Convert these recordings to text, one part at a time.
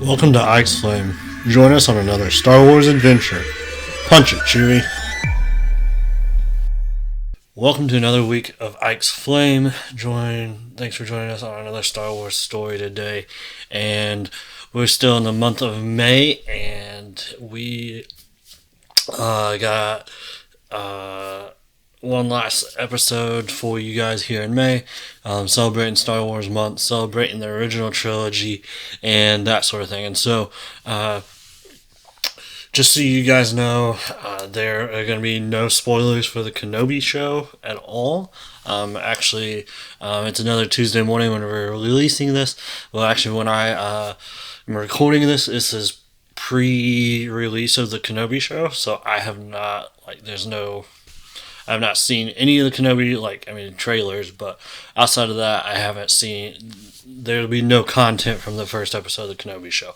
Welcome to Ike's Flame. Join us on another Star Wars adventure. Punch it, Chewie. Welcome to another week of Ike's Flame. Thanks for joining us on another Star Wars story today. And we're still in the month of May, and we got one last episode for you guys here in May, celebrating Star Wars month, celebrating the original trilogy, and that sort of thing. And so, just so you guys know, there are going to be no spoilers for the Kenobi show at all. It's another Tuesday morning when we're releasing this. Well, actually, when I am recording this is pre-release of the Kenobi show, so I have not, I have not seen any of the Kenobi, trailers, but outside of that, I haven't seen, there'll be no content from the first episode of the Kenobi show.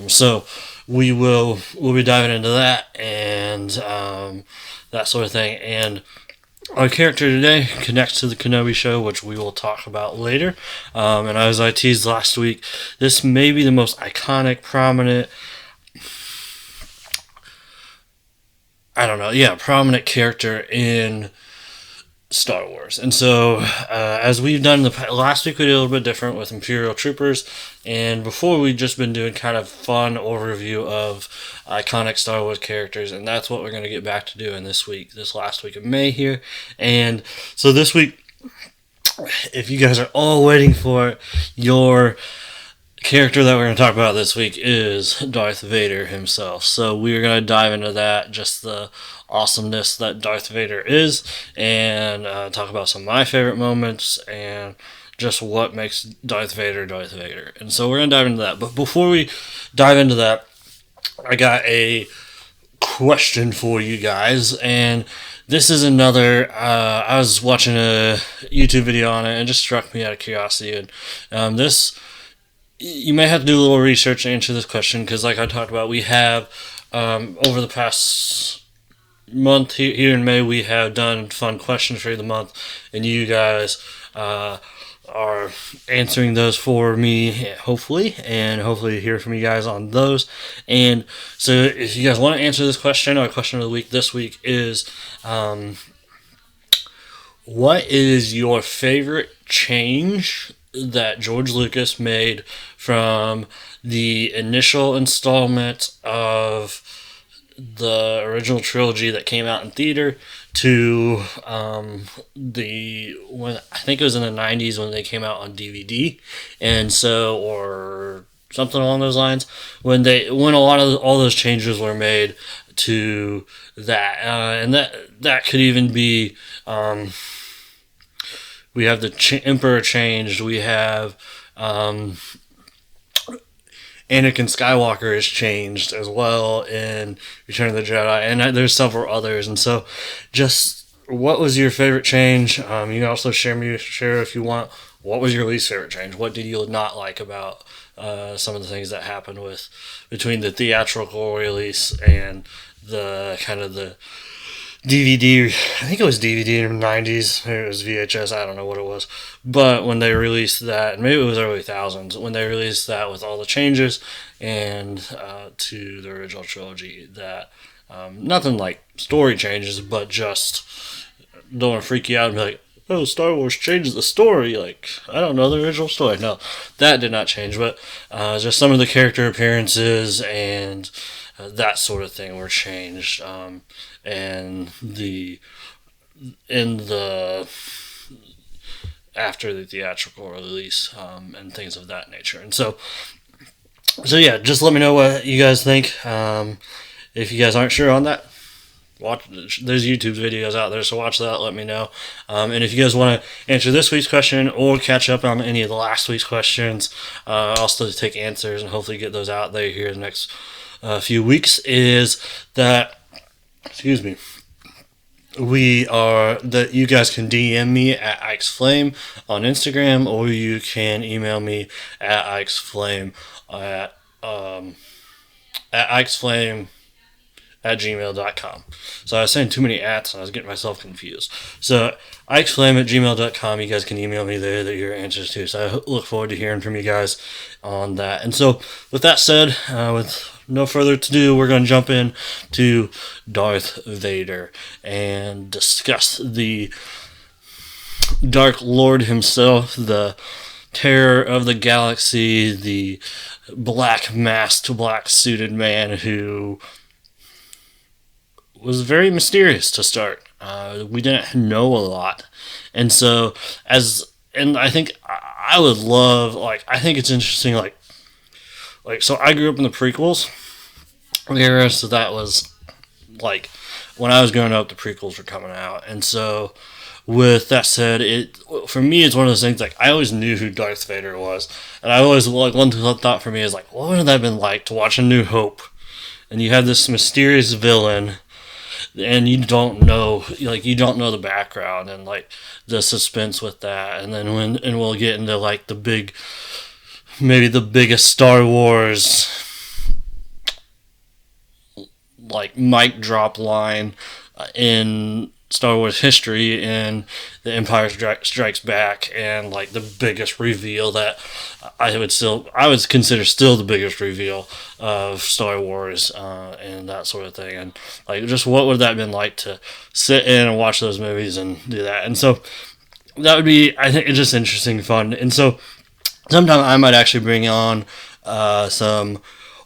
So we'll be diving into that and that sort of thing. And our character today connects to the Kenobi show, which we will talk about later. And as I teased last week, this may be the most iconic, prominent, prominent character in Star Wars. And so, as we've done last week, we did a little bit different with Imperial Troopers, and before we've just been doing kind of fun overview of iconic Star Wars characters, and that's what we're going to get back to doing this last week of May here. And so this week, if you guys are all waiting for it, your character that we're going to talk about this week is Darth Vader himself. So we're going to dive into that, just the awesomeness that Darth Vader is, and talk about some of my favorite moments and just what makes Darth Vader Darth Vader. And so we're going to dive into that. But before we dive into that, I got a question for you guys, and this is another, I was watching a YouTube video on it and it just struck me out of curiosity, and you may have to do a little research to answer this question, because like I talked about, we have, over the past month here in May, we have done fun questions for the month, and you guys are answering those for me, hopefully, and hopefully hear from you guys on those. And so if you guys want to answer this question, our question of the week this week is, what is your favorite change that George Lucas made from the initial installment of the original trilogy that came out in theater to when I think it was in the 90s when they came out on DVD, and so, or something along those lines, when all those changes were made to that, and that could even be, we have the Emperor changed. We have Anakin Skywalker is changed as well in Return of the Jedi, and there's several others. And so, just what was your favorite change? You can also share if you want. What was your least favorite change? What did you not like about some of the things that happened between the theatrical release and the kind of the DVD, I think it was DVD in the 90s, maybe it was VHS, I don't know what it was, but when they released that, maybe it was early thousands, when they released that with all the changes, and to the original trilogy, that nothing like story changes, but just don't want to freak you out and be like, oh, Star Wars changes the story, like, I don't know the original story. No, that did not change, but just some of the character appearances and that sort of thing were changed, and after the theatrical release, and things of that nature. And so yeah, just let me know what you guys think. If you guys aren't sure on that, there's YouTube videos out there, so watch that, let me know. And if you guys want to answer this week's question or catch up on any of the last week's questions, I'll still take answers and hopefully get those out there here in the next few weeks, is that, you guys can DM me at Ike's Flame on Instagram, or you can email me at Ike's Flame at Ike's Flame @gmail.com. So I was saying too many ats and I was getting myself confused. So ixflame@gmail.com. You guys can email me there that your answers to. So I look forward to hearing from you guys on that. And so with that said, with no further ado, we're going to jump in to Darth Vader and discuss the Dark Lord himself, the terror of the galaxy, the black masked, black suited man who was very mysterious to start. We didn't know a lot. And so, and I think I would love, I think it's interesting, so I grew up in the prequels. So that was, when I was growing up, the prequels were coming out. And so, with that said, for me, it's one of those things, I always knew who Darth Vader was. And I always, one thought for me is, what would that have been like to watch A New Hope? And you have this mysterious villain, and you don't know, you don't know the background and, the suspense with that. And then and we'll get into, maybe the biggest Star Wars, mic drop line in Star Wars history in The Empire Strikes Back, and the biggest reveal that I would consider still the biggest reveal of Star Wars, and that sort of thing. And just what would that have been like to sit in and watch those movies and do that? And so that would be, I think, it's just interesting, fun. And so sometime I might actually bring on some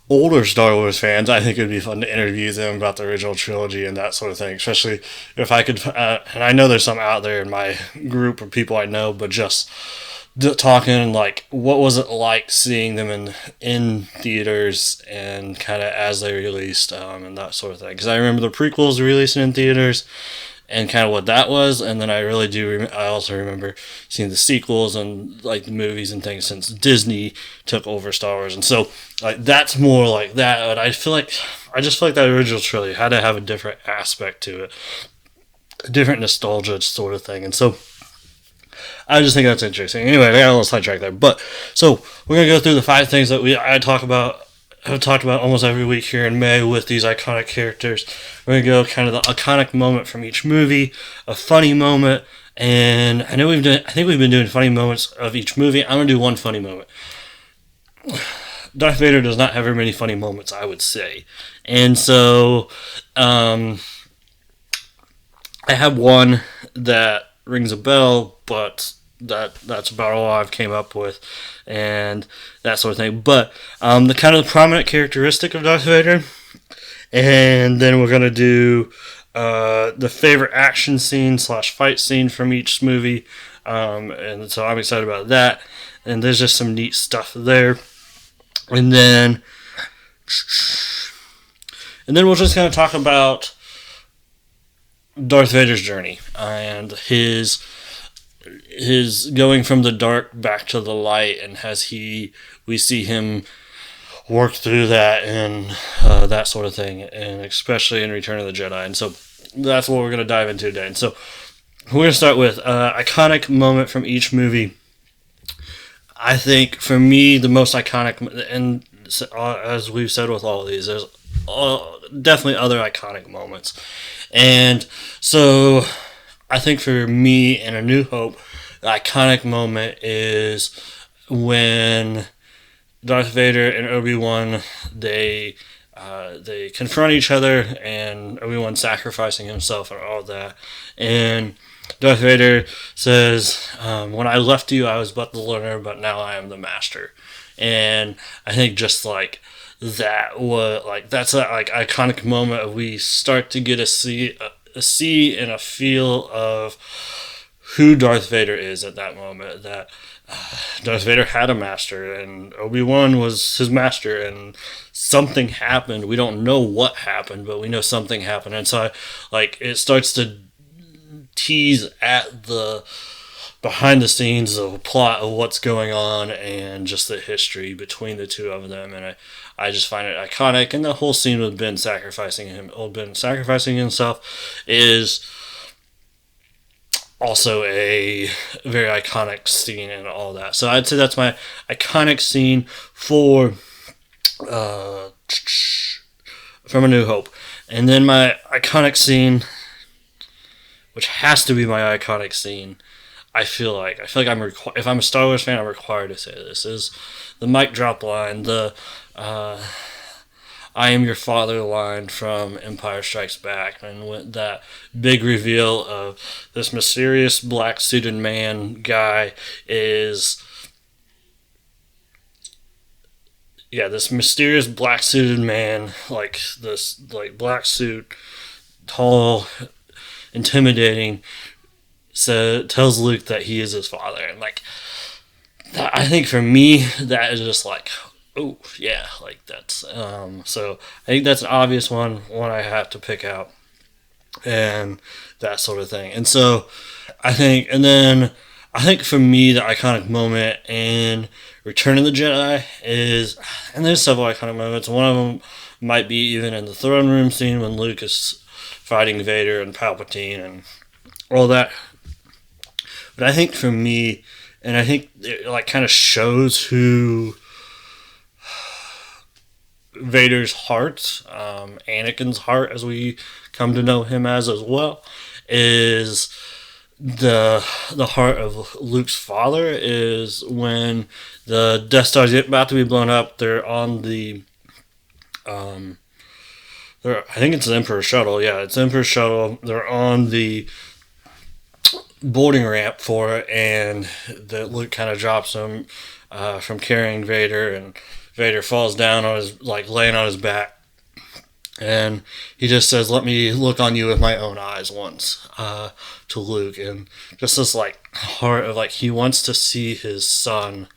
older Star Wars fans. I think it would be fun to interview them about the original trilogy and that sort of thing, especially if I could, and I know there's some out there in my group of people I know, but just talking, what was it like seeing them in theaters and kind of as they released, and that sort of thing. Because I remember the prequels releasing in theaters and kind of what that was, and then I also remember seeing the sequels and the movies and things since Disney took over Star Wars. And so that's more like that. But I just feel like that original trilogy had to have a different aspect to it, a different nostalgia sort of thing. And so I just think that's interesting. Anyway, I got a little sidetracked there. But so we're gonna go through the 5 things that I've talked about almost every week here in May with these iconic characters. We're going to go kind of the iconic moment from each movie, a funny moment, and I think we've been doing funny moments of each movie. I'm going to do one funny moment. Darth Vader does not have very many funny moments, I would say. And so, I have one that rings a bell, but that's about all I've came up with and that sort of thing. But the kind of prominent characteristic of Darth Vader, and then we're going to do the favorite action scene / fight scene from each movie, and so I'm excited about that, and there's just some neat stuff there. And then we'll just kind of talk about Darth Vader's journey and his going from the dark back to the light, and we see him work through that and that sort of thing, and especially in Return of the Jedi. And so that's what we're going to dive into today. And so we're going to start with iconic moment from each movie. I think for me the most iconic, and as we've said with all of these, there's definitely other iconic moments. And so I think for me in A New Hope, the iconic moment is when Darth Vader and Obi-Wan, they confront each other, and Obi-Wan sacrificing himself and all that. And Darth Vader says, when I left you, I was but the learner, but now I am the master. And I think just that was that's that iconic moment of we start to get a see and a feel of who Darth Vader is at that moment. That Darth Vader had a master, and Obi-Wan was his master, and something happened. We don't know what happened, but we know something happened. And so it starts to tease at the behind the scenes of a plot of what's going on and just the history between the two of them. And I just find it iconic. And the whole scene with Ben sacrificing himself is also a very iconic scene and all that. So I'd say that's my iconic scene from A New Hope. And then my iconic scene, which has to be my iconic scene, I feel like if I'm a Star Wars fan, I'm required to say this, is the mic drop line, the "I am your father" line from Empire Strikes Back, and with that big reveal of this mysterious black suited man guy is, yeah, this mysterious black suited man, like this, like black suit, tall, intimidating, so tells Luke that he is his father, and like that, I think for me that is just like, oh yeah, like that's so I think that's an obvious one I have to pick out, and that sort of thing. And so I think for me the iconic moment in Return of the Jedi is, and there's several iconic moments. One of them might be even in the throne room scene when Luke is fighting Vader and Palpatine and all that. But I think for me, and I think it like kind of shows who Vader's heart, Anakin's heart, as we come to know him as well, is the heart of Luke's father. Is when the Death Star's about to be blown up. They're on the I think it's the Emperor's shuttle. Yeah, it's the Emperor's shuttle. They're on the boarding ramp for it, and the Luke kind of drops him from carrying Vader, and Vader falls down on his, like, laying on his back, and he just says, "Let me look on you with my own eyes" once to Luke, and just this like heart of like he wants to see his son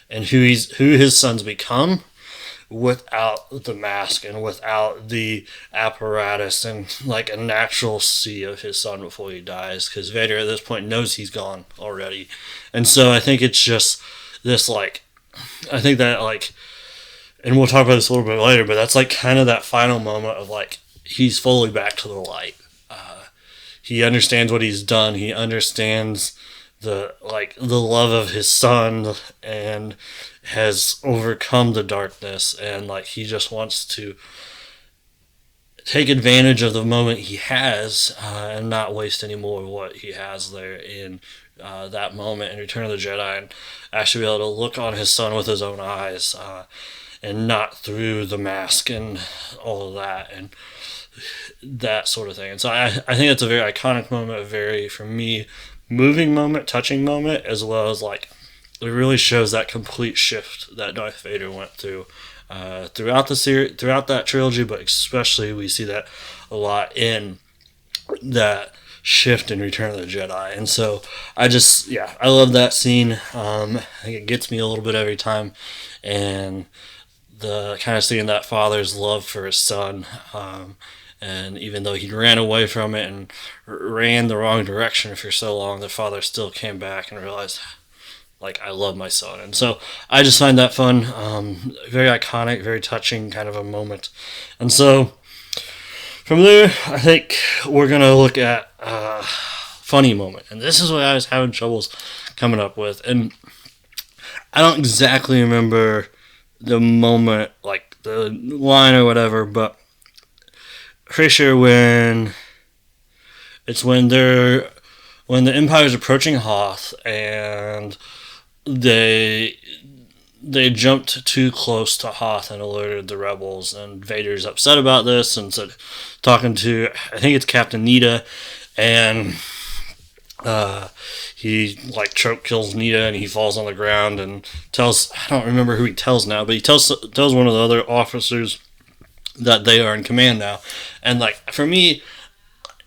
and who his son's become without the mask and without the apparatus, and like a natural see of his son before he dies, because Vader at this point knows he's gone already. And so I think it's just this like, I think that like, and we'll talk about this a little bit later, but that's like kind of that final moment of like he's fully back to the light. He understands what he's done. He understands the love of his son, and has overcome the darkness, and like he just wants to take advantage of the moment he has, and not waste any more of what he has there in that moment in Return of the Jedi, and actually be able to look on his son with his own eyes, and not through the mask and all of that, and that sort of thing. And so I think it's a very iconic moment, a very, for me, moving moment, touching moment, as well as like it really shows that complete shift that Darth Vader went through throughout the series, throughout that trilogy, but especially we see that a lot in that shift in Return of the Jedi. And so I love that scene. I think it gets me a little bit every time, and the kind of seeing that father's love for his son, and even though he ran away from it and ran the wrong direction for so long, the father still came back and realized, like, I love my son. And so I just find that fun, very iconic, very touching kind of a moment. And so from there, I think we're going to look at a funny moment. And this is what I was having troubles coming up with. And I don't exactly remember the moment, like the line or whatever, but pretty sure when the Empire's approaching Hoth, and they jumped too close to Hoth and alerted the rebels, and Vader's upset about this, and said, talking to, I think it's Captain Nita, and he like choke kills Nita, and he falls on the ground and tells, I don't remember who he tells now, but he tells one of the other officers that they are in command now. And like, for me,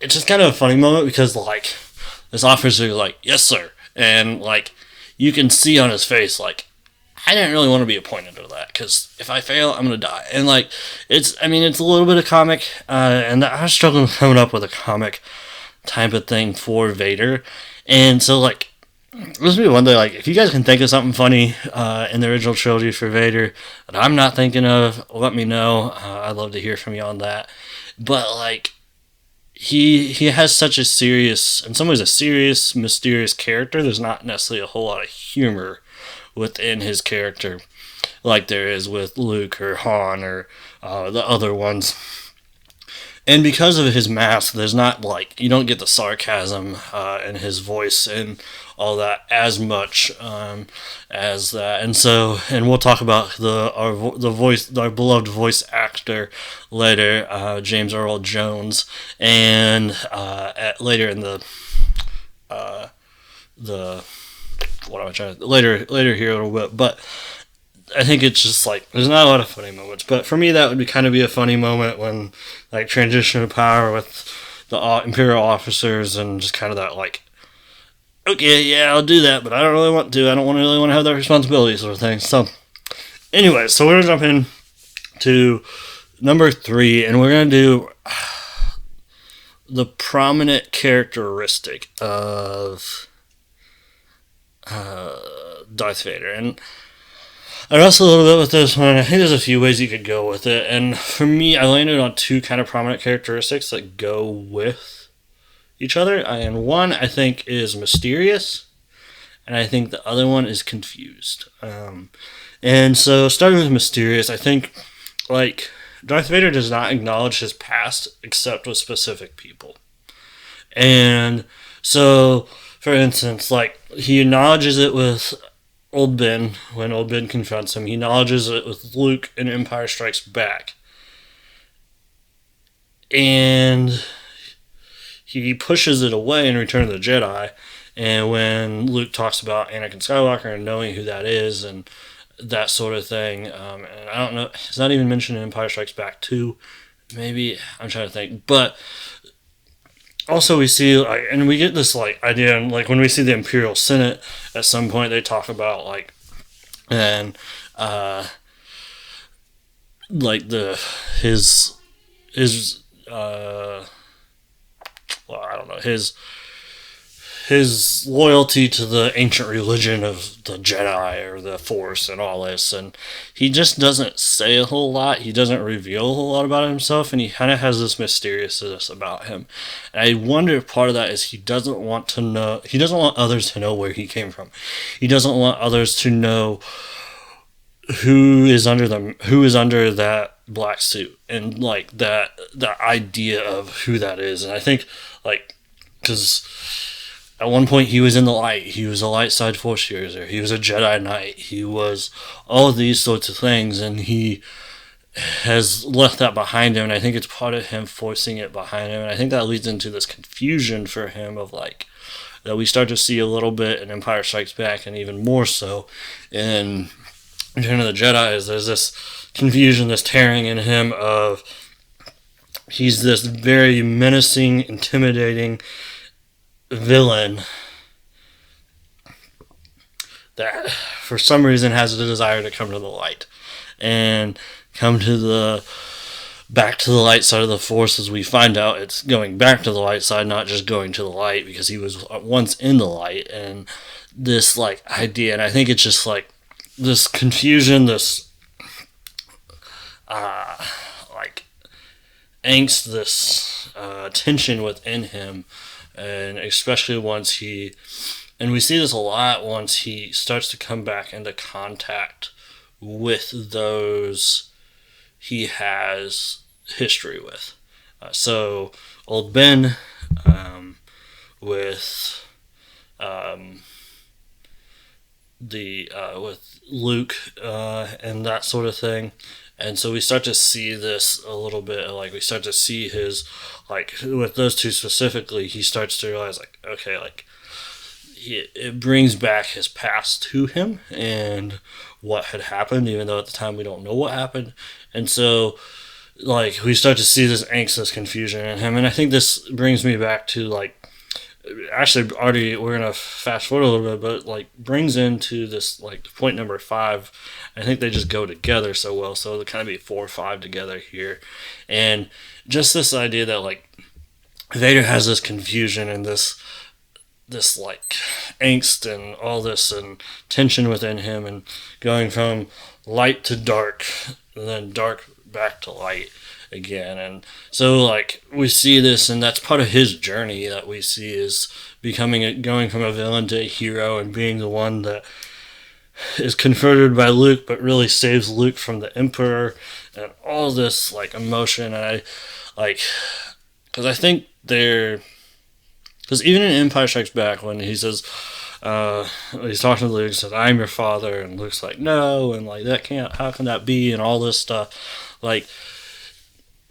it's just kind of a funny moment, because like this officer is like, "Yes, sir," and like you can see on his face, like, I didn't really want to be appointed to that, because if I fail, I'm gonna die. And like, it's a little bit of comic, and I was struggling coming up with a comic type of thing for Vader. And so like, this would be one day, like, if you guys can think of something funny in the original trilogy for Vader that I'm not thinking of, let me know. I'd love to hear from you on that. But like, he has such a serious, in some ways, a serious, mysterious character. There's not necessarily a whole lot of humor within his character like there is with Luke or Han or the other ones. And because of his mask, there's not you don't get the sarcasm in his voice and all that as much as that. And we'll talk about our beloved voice actor later, James Earl Jones, and later in the what am I trying to later here a little bit, but I think it's just there's not a lot of funny moments, but for me that would be a funny moment when transition of power with the Imperial officers and just kind of that okay, yeah, I'll do that, but I don't really want to. I don't really want to have that responsibility sort of thing. So anyway, so we're gonna jump in to number 3, and we're gonna do the prominent characteristic of Darth Vader. And I wrestled a little bit with this one. I think there's a few ways you could go with it. And for me, I landed on 2 kind of prominent characteristics that go with each other. And one, I think, is mysterious. And I think the other one is confused. And so, starting with mysterious, I think, Darth Vader does not acknowledge his past except with specific people. And so, for instance, he acknowledges it with Old Ben, when Old Ben confronts him. He acknowledges it with Luke in Empire Strikes Back. And he pushes it away in Return of the Jedi. And when Luke talks about Anakin Skywalker and knowing who that is and that sort of thing, and I don't know, it's not even mentioned in Empire Strikes Back 2. Maybe, I'm trying to think. But also we see, and we get this, idea, and, when we see the Imperial Senate, at some point they talk about, I don't know, his loyalty to the ancient religion of the Jedi or the Force and all this, and he just doesn't say a whole lot. He doesn't reveal a whole lot about himself, and he kind of has this mysteriousness about him. And I wonder if part of that is he doesn't want others to know where he came from. He doesn't want others to know who is under that black suit, and that idea of who that is. And I think because at one point he was in the light, he was a light side force user, he was a Jedi Knight, he was all of these sorts of things, and he has left that behind him, and I think it's part of him forcing it behind him, and I think that leads into this confusion for him of that we start to see a little bit in Empire Strikes Back, and even more so in Return of the Jedi, is there's this confusion, this tearing in him of he's this very menacing, intimidating villain that for some reason has a desire to come to the light and come to back to the light side of the Force. As we find out, it's going back to the light side, not just going to the light, because he was once in the light. And this idea, and I think it's just this confusion, this angst, this tension within him. And especially and we see this a lot once he starts to come back into contact with those he has history with. So Old Ben, with with Luke and that sort of thing. And so we start to see this a little bit, we start to see his, with those two specifically, he starts to realize, okay, it brings back his past to him and what had happened, even though at the time we don't know what happened. And so, we start to see this angst, this confusion in him. And I think this brings me back to, actually, already, we're going to fast forward a little bit, but, brings into this, point number 5. I think they just go together so well, so it'll kind of be 4 or 5 together here. And just this idea that, Vader has this confusion and this angst and all this and tension within him, and going from light to dark, and then dark back to light again. And so we see this, and that's part of his journey that we see is going from a villain to a hero, and being the one that is converted by Luke but really saves Luke from the Emperor, and all this like emotion. And I like, because I think they're, because even in Empire Strikes Back, when he says, he's talking to Luke, and says, "I'm your father," and Luke's like, "No," and like, "That can't, how can that be?" and all this stuff. Like,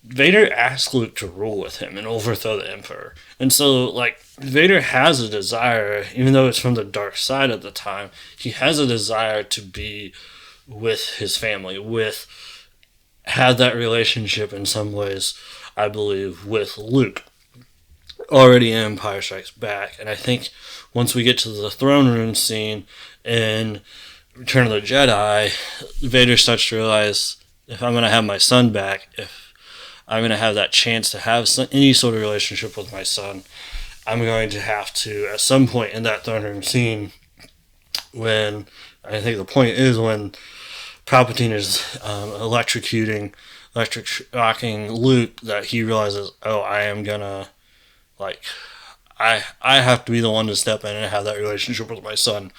Vader asked Luke to rule with him and overthrow the Emperor. And so, like, Vader has a desire, even though it's from the dark side at the time, he has a desire to be with his family, have that relationship in some ways, I believe, with Luke, already in Empire Strikes Back. And I think once we get to the throne room scene in Return of the Jedi, Vader starts to realize, if I'm going to have my son back, if I'm going to have that chance to have any sort of relationship with my son, I'm going to have to, at some point in that throne room scene, when I think the point is when Palpatine is electrocuting Luke, that he realizes, oh, I am gonna, like, I have to be the one to step in and have that relationship with my son.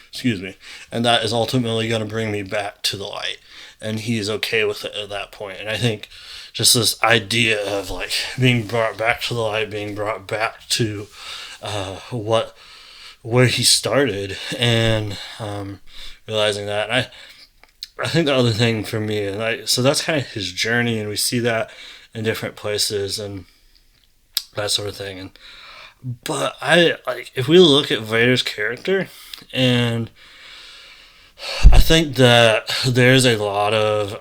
Excuse me. And that is ultimately going to bring me back to the light. And he is okay with it at that point. And I think just this idea of like being brought back to the light, being brought back to where he started, and realizing that. And I think the other thing for me, so that's kind of his journey, and we see that in different places and that sort of thing. But I like, if we look at Vader's character, and I think that there's a lot of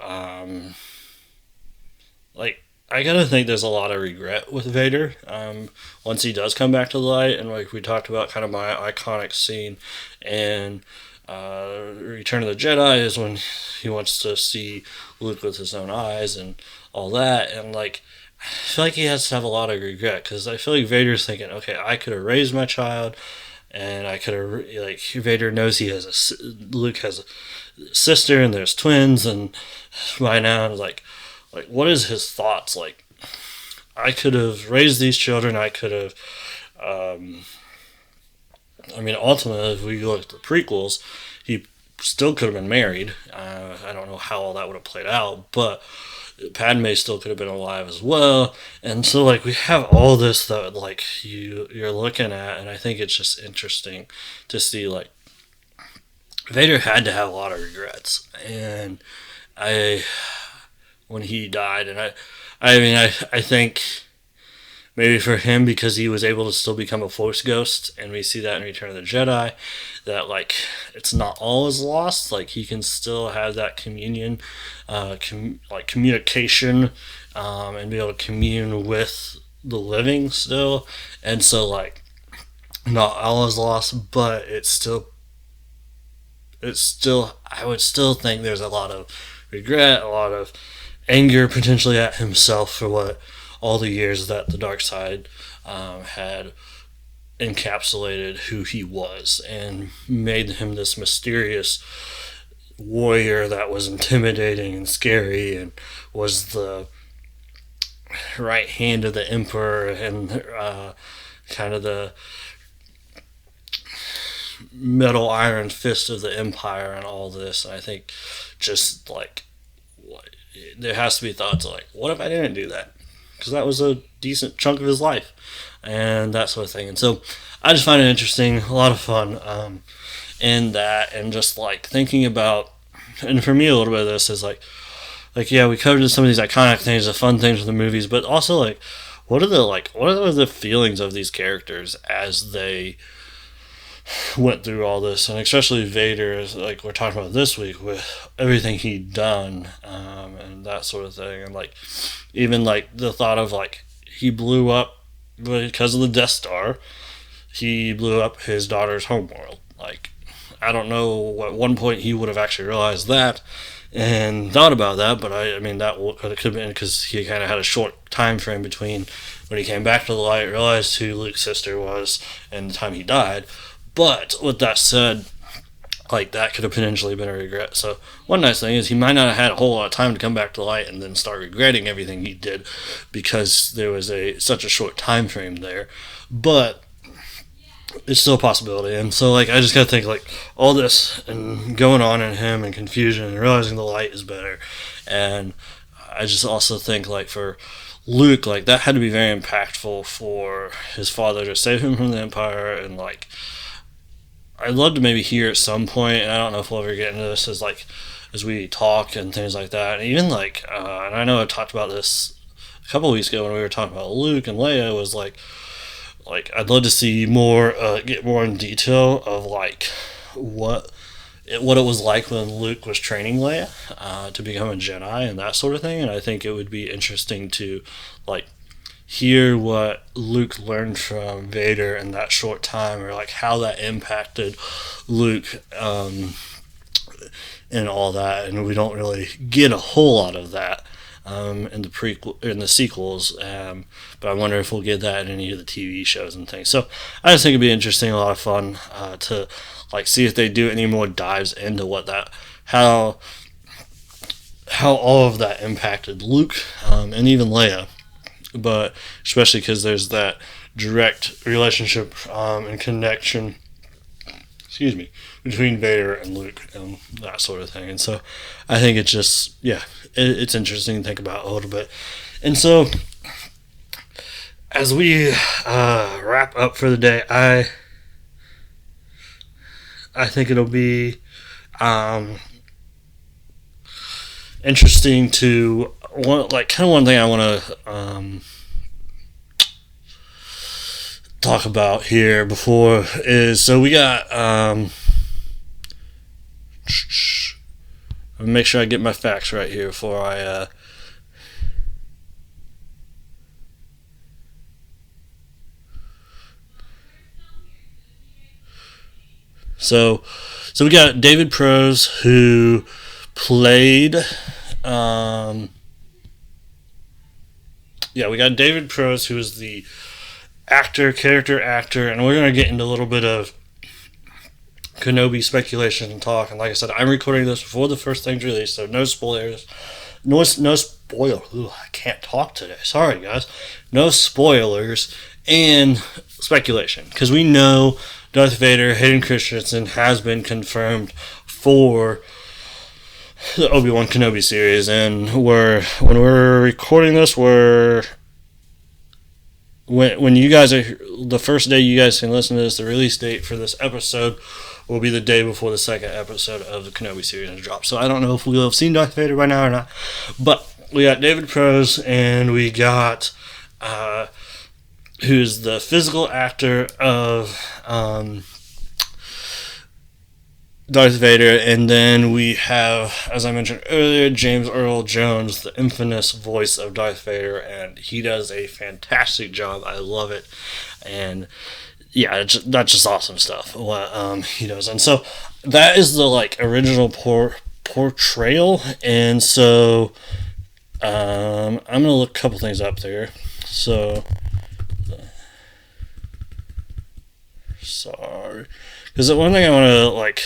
I gotta think there's a lot of regret with Vader once he does come back to the light. And like we talked about, kind of my iconic scene in Return of the Jedi is when he wants to see Luke with his own eyes and all that. And like, I feel like he has to have a lot of regret, because I feel like Vader's thinking, okay, I could have raised my child, and I could have, like, Vader knows Luke has a sister and there's twins, and by now, like what is his thoughts? Like, I could have raised these children, I could have, ultimately, if we look at the prequels, he still could have been married. I don't know how all that would have played out, but Padme still could have been alive as well. And so, like, we have all this that, like, you're looking at, and I think it's just interesting to see, like, Vader had to have a lot of regrets. And when he died, and I think maybe for him, because he was able to still become a Force ghost, and we see that in Return of the Jedi, that, like, it's not all is lost. Like, he can still have that communion, communication, and be able to commune with the living still. And so, like, not all is lost, but it's still, I would still think there's a lot of regret, a lot of anger potentially at himself for what all the years that the dark side had encapsulated who he was, and made him this mysterious warrior that was intimidating and scary, and was the right hand of the Emperor, and kind of the metal iron fist of the Empire, and all this. And I think just like, there has to be thoughts like, what if I didn't do that? Because that was a decent chunk of his life, and that sort of thing. And so I just find it interesting, a lot of fun in that, and just like thinking about, and for me a little bit of this is like yeah, we covered some of these iconic things, the fun things with the movies, but also like what are the feelings of these characters as they went through all this, and especially Vader, like we're talking about this week, with everything he'd done, and that sort of thing. And like, even like the thought of like, he blew up because of the Death Star, he blew up his daughter's homeworld. Like, I don't know at one point he would have actually realized that and thought about that, but I mean that could have been because he kind of had a short time frame between when he came back to the light, realized who Luke's sister was, and the time he died. But with that said, like, that could have potentially been a regret. So one nice thing is he might not have had a whole lot of time to come back to light and then start regretting everything he did, because there was such a short time frame there. But it's still a possibility. And so, like, I just gotta think, like, all this and going on in him and confusion and realizing the light is better. And I just also think, like, for Luke, like, that had to be very impactful for his father to save him from the Empire. And, like, I'd love to maybe hear at some point, and I don't know if we'll ever get into this as we talk and things like that. And even, like, and I know I talked about this a couple of weeks ago when we were talking about Luke and Leia, was like I'd love to see more, get more in detail of like what it was like when Luke was training Leia to become a Jedi and that sort of thing. And I think it would be interesting to like hear what Luke learned from Vader in that short time, or like how that impacted Luke and all that. And we don't really get a whole lot of that in the sequels, but I wonder if we'll get that in any of the TV shows and things. So I just think it'd be interesting, a lot of fun to like see if they do any more dives into what that how all of that impacted Luke and even Leia, but especially because there's that direct relationship and connection. Excuse me, between Vader and Luke and that sort of thing. And so I think it's just, it's interesting to think about a little bit. And so as we wrap up for the day, I think it'll be interesting to, one thing I want to talk about here before is, so we got I'll make sure I get my facts right here before I so we got David Prose, who played we got David Prose, who is the character actor, and we're going to get into a little bit of Kenobi speculation and talk. And like I said, I'm recording this before the first thing's released, so no spoilers. No spoiler. Ooh, I can't talk today. Sorry, guys. No spoilers and speculation, because we know Darth Vader, Hayden Christensen, has been confirmed for the Obi-Wan Kenobi series, and when we're recording this, when you guys are, the first day you guys can listen to this, the release date for this episode will be the day before the second episode of the Kenobi series drops. So I don't know if we'll have seen Darth Vader by now or not, but we got David Prose, and we got who's the physical actor of Darth Vader, and then we have, as I mentioned earlier, James Earl Jones, the infamous voice of Darth Vader, and he does a fantastic job. I love it, and that's just awesome stuff what he does. And so that is the like original portrayal, and so I'm gonna look a couple things up there. So sorry, because the one thing I want to like.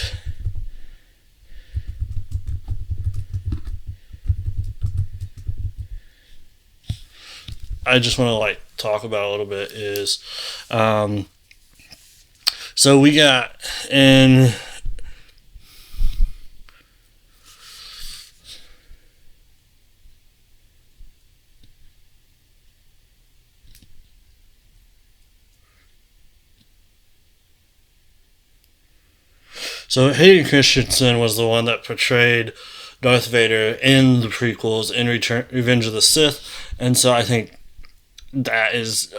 I just want to like talk about a little bit is, so we got in. So Hayden Christensen was the one that portrayed Darth Vader in the prequels in Revenge of the Sith, and so I think that is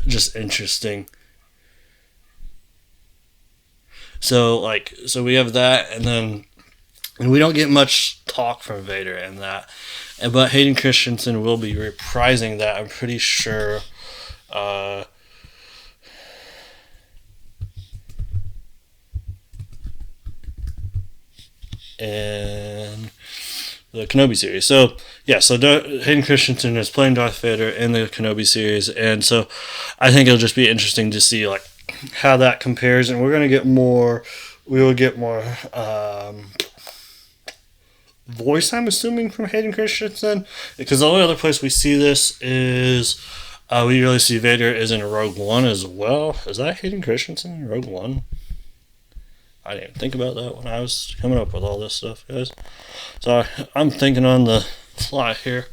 just interesting. So we have that, and we don't get much talk from Vader in that, but Hayden Christensen will be reprising that, I'm pretty sure. In the Kenobi series. So Hayden Christensen is playing Darth Vader in the Kenobi series, and so I think it'll just be interesting to see like how that compares, and we will get more voice, I'm assuming, from Hayden Christensen, because the only other place we see this is We really see Vader is in Rogue One as well. Is that Hayden Christensen in Rogue One? I didn't even think about that when I was coming up with all this stuff, guys. So I'm thinking on the fly here.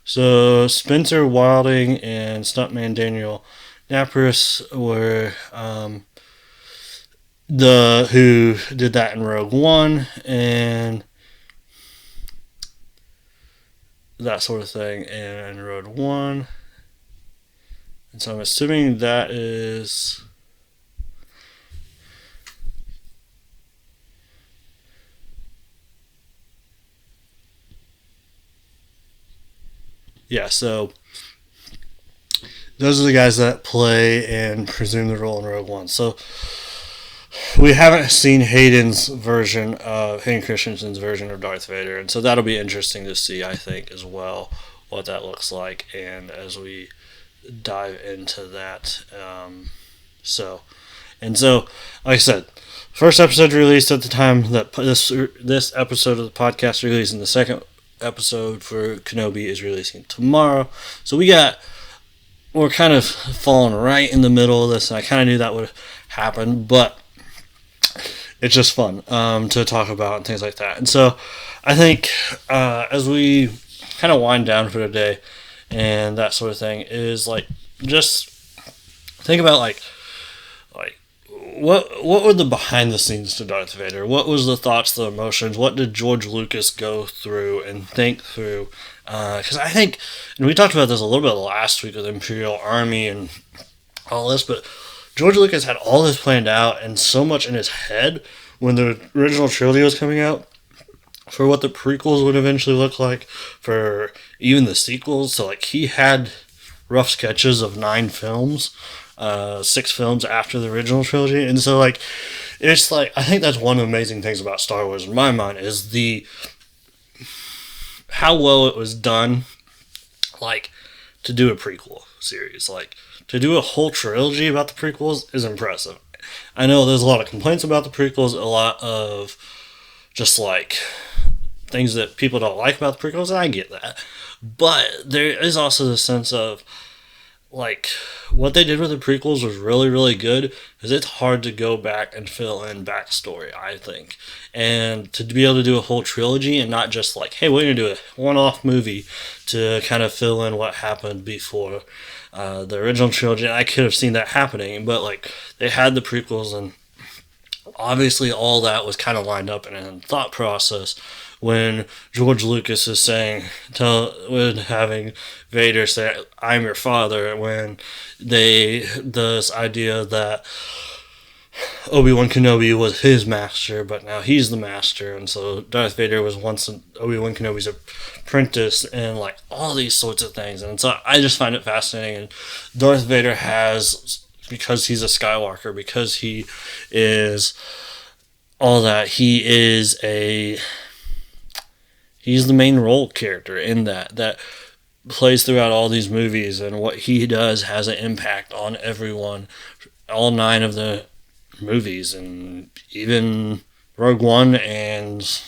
So Spencer Wilding and stuntman Daniel Napris were the who did that in Rogue One and that sort of thing in Rogue One. And so I'm assuming that is... Yeah, so those are the guys that play and presume the role in Rogue One. So we haven't seen Hayden Christensen's version of Darth Vader, and so that'll be interesting to see, I think, as well, what that looks like, and as we dive into that. So, like I said, first episode released at the time that this episode of the podcast released, and the second episode for Kenobi is releasing tomorrow. So we're kind of falling right in the middle of this, and I kind of knew that would happen, but it's just fun to talk about and things like that. And so I think as we kind of wind down for today and that sort of thing is like just think about like what were the behind the scenes to Darth Vader? What was the thoughts, the emotions? What did George Lucas go through and think through? Because I think, and we talked about this a little bit last week with Imperial Army and all this, but George Lucas had all this planned out and so much in his head when the original trilogy was coming out for what the prequels would eventually look like, for even the sequels. So like he had rough sketches of 9 films, 6 films after the original trilogy, and so like it's like I think that's one of the amazing things about Star Wars in my mind is how well it was done, like to do a prequel series, like to do a whole trilogy about the prequels is impressive. I know there's a lot of complaints about the prequels, a lot of just like things that people don't like about the prequels, and I get that. But there is also the sense of like what they did with the prequels was really, really good because it's hard to go back and fill in backstory, I think. And to be able to do a whole trilogy and not just like, hey, we're going to do a one-off movie to kind of fill in what happened before the original trilogy. I could have seen that happening, but like they had the prequels, and obviously all that was kind of lined up in a thought process when George Lucas is when having Vader say, "I'm your father," when this idea that Obi-Wan Kenobi was his master, but now he's the master, and so Darth Vader was once Obi-Wan Kenobi's apprentice, and like all these sorts of things. And so I just find it fascinating. And Darth Vader has, because he's a Skywalker, because he is all that, he's the main role character in that plays throughout all these movies, and what he does has an impact on everyone, all 9 of the movies, and even Rogue One and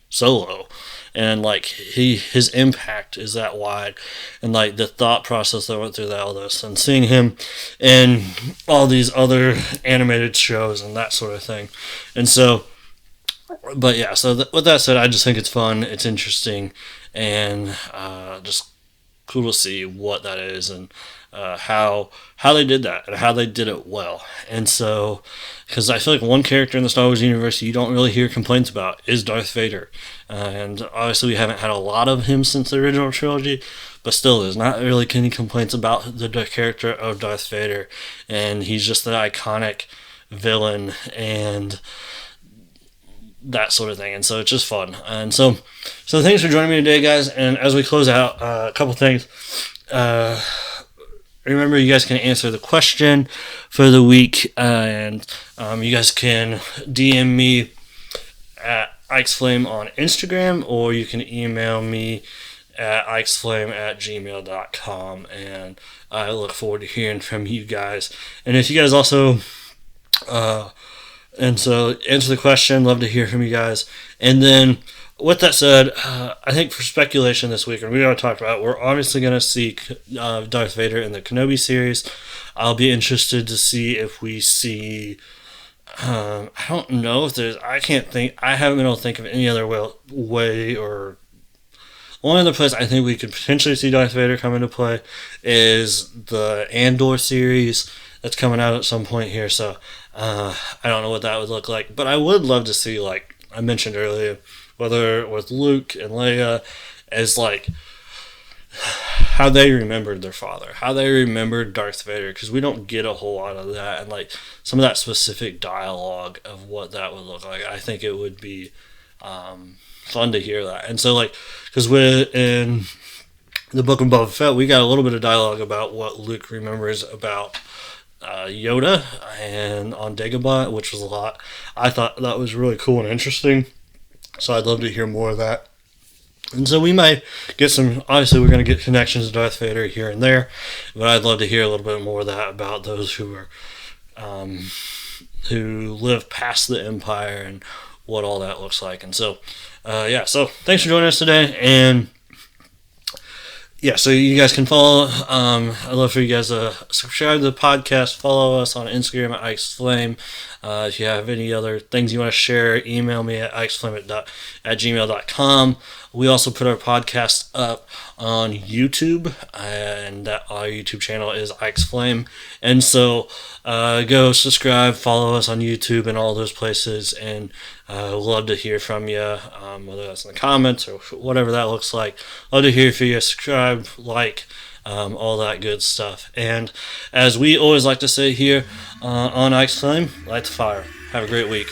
Solo. And like his impact is that wide, and like the thought process that went through all this, and seeing him in all these other animated shows and that sort of thing. And so, but yeah, so with that said, I just think it's fun, it's interesting, and just cool to see what that is, and how they did that, and how they did it well. And so, because I feel like one character in the Star Wars universe you don't really hear complaints about is Darth Vader. And obviously we haven't had a lot of him since the original trilogy, but still there's not really any complaints about the character of Darth Vader. And he's just the iconic villain and that sort of thing. And so it's just fun. And so thanks for joining me today, guys. And as we close out, a couple things. Remember, you guys can answer the question for the week, and you guys can DM me at IkesFlame on Instagram, or you can email me at ikesflame@gmail.com, and I look forward to hearing from you guys. And if you guys also and so, answer the question. Love to hear from you guys. And then, with that said, I think for speculation this week, and we already talked about, we're obviously going to see Darth Vader in the Kenobi series. I'll be interested to see if we see. I don't know if there's. I can't think. I haven't been able to think of any other way or. One other place I think we could potentially see Darth Vader come into play is the Andor series that's coming out at some point here. So I don't know what that would look like, but I would love to see, like I mentioned earlier, whether with Luke and Leia, as like how they remembered their father, how they remembered Darth Vader, because we don't get a whole lot of that, and like some of that specific dialogue of what that would look like. I think it would be fun to hear that. And so, like, because in the Book of Boba Fett, we got a little bit of dialogue about what Luke remembers about Yoda and on Dagobah, which was a lot. I thought that was really cool and interesting. So I'd love to hear more of that. And so we might get some. Obviously, we're going to get connections to Darth Vader here and there, but I'd love to hear a little bit more of that about those who are who live past the Empire and what all that looks like. And so, so thanks for joining us today. And yeah, so you guys can follow. I'd love for you guys to subscribe to the podcast. Follow us on Instagram at ikesflame. If you have any other things you want to share, email me at ikesflame@gmail.com. We also put our podcast up on YouTube, and our YouTube channel is Ike's Flame. And so go subscribe, follow us on YouTube and all those places, and love to hear from you, whether that's in the comments or whatever that looks like. Love to hear from you. Subscribe, like, all that good stuff. And as we always like to say here on Ike's Flame, light the fire. Have a great week.